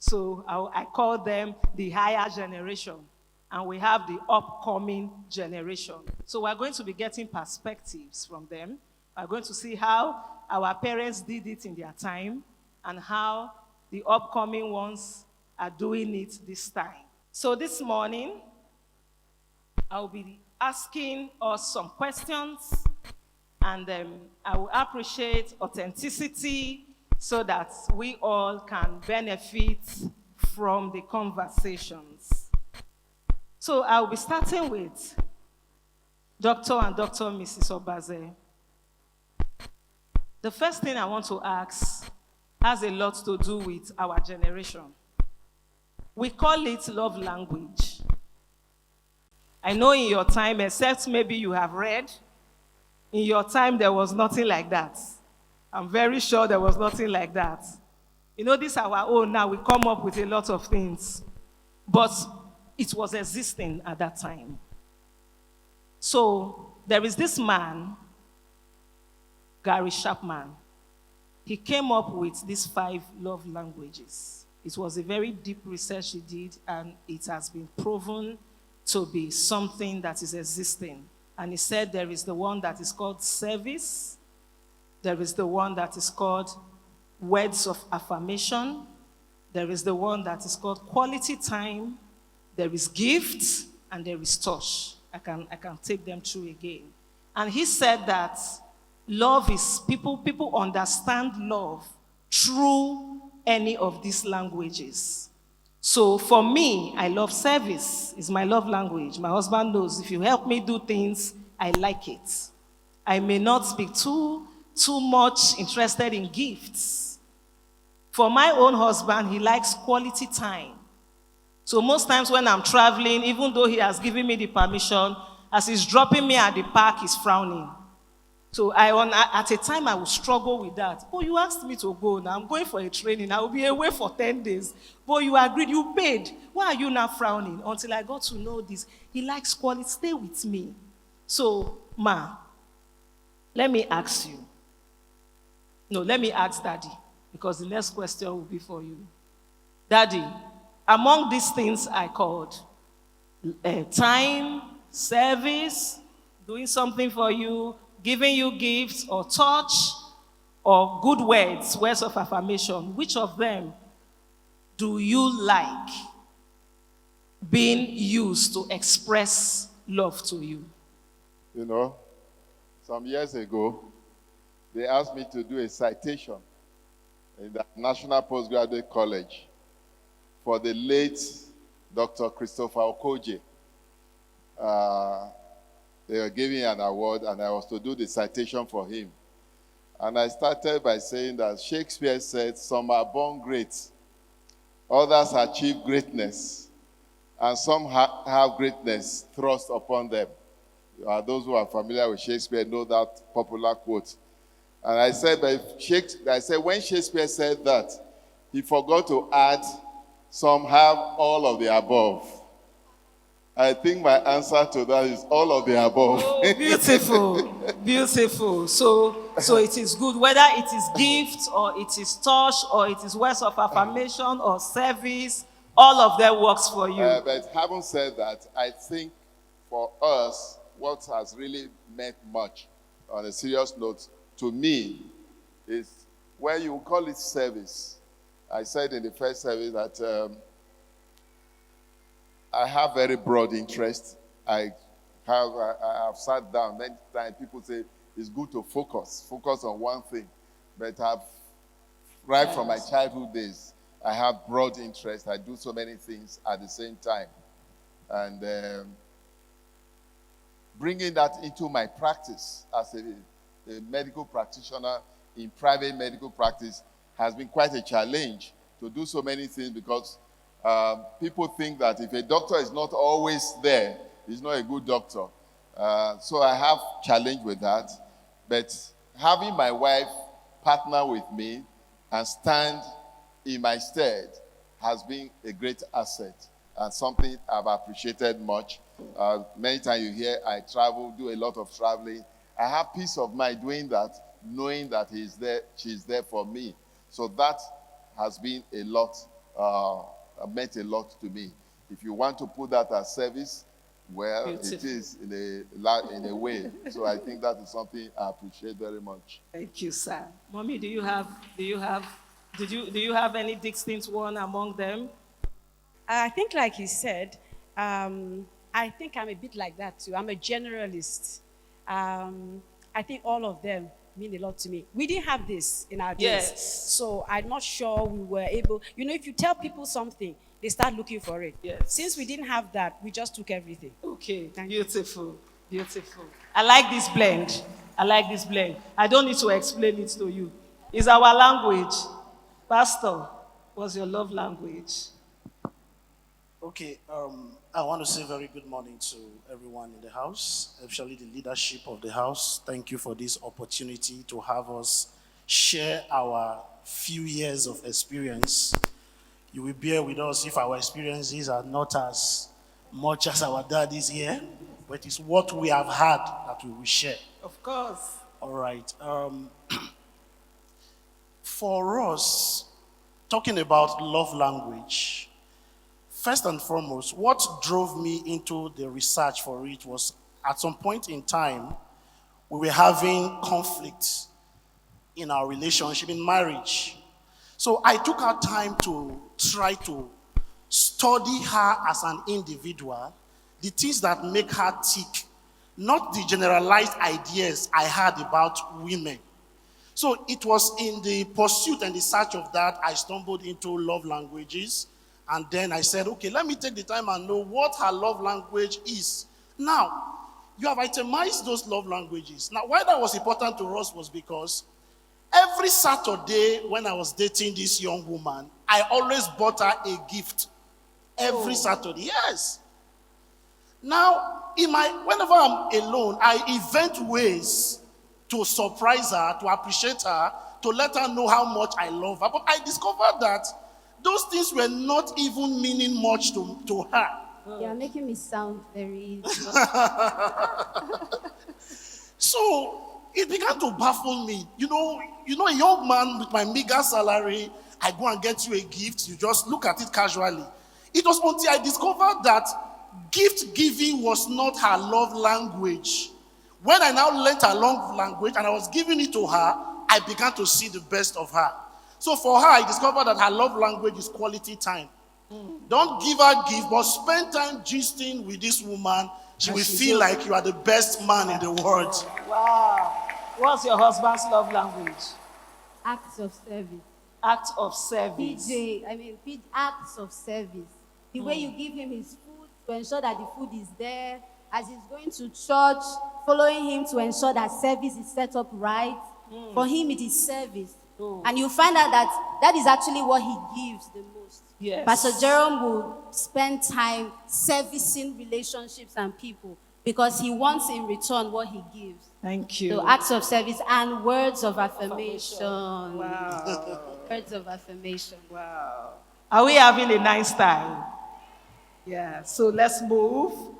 So I call them the higher generation. And we have the upcoming generation. So we're going to be getting perspectives from them. We're going to see how our parents did it in their time and how the upcoming ones are doing it this time. So this morning, I'll be asking us some questions, and I will appreciate authenticity so that we all can benefit from the conversations. So I'll be starting with Dr. and Dr. Mrs. Obaze. The first thing I want to ask has a lot to do with our generation. We call it love language. I know in your time, except maybe you have read, in your time there was nothing like that. I'm very sure there was nothing like that. You know, this is our own now. We come up with a lot of things. But it was existing at that time. So there is this man, Chapman. He came up with these 5 love languages. It was a very deep research he did, and it has been proven to be something that is existing. And he said there is the one that is called service. There is the one that is called words of affirmation. There is the one that is called quality time. There is gift, and there is touch. I can take them through again. And he said that love is, people understand love through any of these languages. So for me, I love service. It's my love language. My husband knows if you help me do things, I like it. I may not be too much interested in gifts. For my own husband, he likes quality time. So most times when I'm traveling, even though he has given me the permission, as he's dropping me at the park, he's frowning. So at a time, I would struggle with that. Oh, you asked me to go now. I'm going for a training. I will be away for 10 days. But you agreed, you paid. Why are you now frowning? Until I got to know this. He likes quality. Stay with me. So, Ma, let me ask you. No, let me ask Daddy, because the next question will be for you. Daddy, among these things I called, time, service, doing something for you, giving you gifts or touch or good words, words of affirmation, which of them do you like being used to express love to you? You know, some years ago, they asked me to do a citation in the National Postgraduate College for the late Dr. Christopher Okoje. They were giving an award, and I was to do the citation for him. And I started by saying that Shakespeare said, some are born great, others achieve greatness, and some have greatness thrust upon them. Those who are familiar with Shakespeare know that popular quote. And I said, when Shakespeare said that, he forgot to add, some have all of the above. I think my answer to that is all of the above. Oh, beautiful, beautiful. So it is good, whether it is gift or it is touch or it is words of affirmation or service, all of them works for you. But having said that, I think for us, what has really meant much, on a serious note, to me, is where you call it service. I said in the first service that I have very broad interest. I have sat down many times. People say it's good to focus on one thing. But right from my childhood days, I have broad interest. I do so many things at the same time. And bringing that into my practice as a medical practitioner in private medical practice has been quite a challenge to do so many things, because people think that if a doctor is not always there, he's not a good doctor. So I have challenge with that. But having my wife partner with me and stand in my stead has been a great asset and something I've appreciated much. Many times you hear I travel, do a lot of traveling. I have peace of mind doing that, knowing that he's there, she's there for me. So that has been a lot meant a lot to me. If you want to put that as service, well, Beautiful. it is in a way. So I think that is something I appreciate very much. Thank you, sir. Mommy, do you have any distinct one among them? I think, like he said, I think I'm a bit like that too. I'm a generalist. I think all of them mean a lot to me. We didn't have this in our days. Yes. So I'm not sure we were able, if you tell people something, they start looking for it. Yes. Since we didn't have that, we just took everything. Okay, Thank you. beautiful, beautiful. I like this blend. I don't need to explain it to you. It's our language. Pastor, what's your love language? Okay, I want to say very good morning to everyone in the house, especially the leadership of the house. Thank you for this opportunity to have us share our few years of experience. You will bear with us if our experiences are not as much as our dad is here, but it's what we have had that we will share. Of course. All right. For us, talking about love language, first and foremost, what drove me into the research for it was at some point in time, we were having conflict in our relationship, in marriage. So I took out time to try to study her as an individual, the things that make her tick, not the generalized ideas I had about women. So it was in the pursuit and the search of that I stumbled into love languages. And then I said, okay, let me take the time and know what her love language is. Now, you have itemized those love languages. Now, why that was important to us was because every Saturday when I was dating this young woman, I always bought her a gift. Every Saturday, yes. Now, whenever I'm alone, I invent ways to surprise her, to appreciate her, to let her know how much I love her. But I discovered that those things were not even meaning much to her. You're making me sound very... So it began to baffle me. You know, a young man with my meager salary, I go and get you a gift, you just look at it casually. It was until I discovered that gift giving was not her love language. When I now learned her love language and I was giving it to her, I began to see the best of her. So for her, I discovered that her love language is quality time. Don't give her gift, but spend time gisting with this woman. She will feel like you are the best man in the world. Wow. What's your husband's love language? Acts of service. Act of service. Acts of service. The way you give him his food to ensure that the food is there, as he's going to church, following him to ensure that service is set up right. For him, it is service. And you find out that is actually what he gives the most. Yes. Pastor Jerome will spend time servicing relationships and people because he wants in return what he gives. Thank you. So acts of service and words of affirmation. Wow. Words of affirmation. Wow. Are we having a nice time? Yeah. So let's move.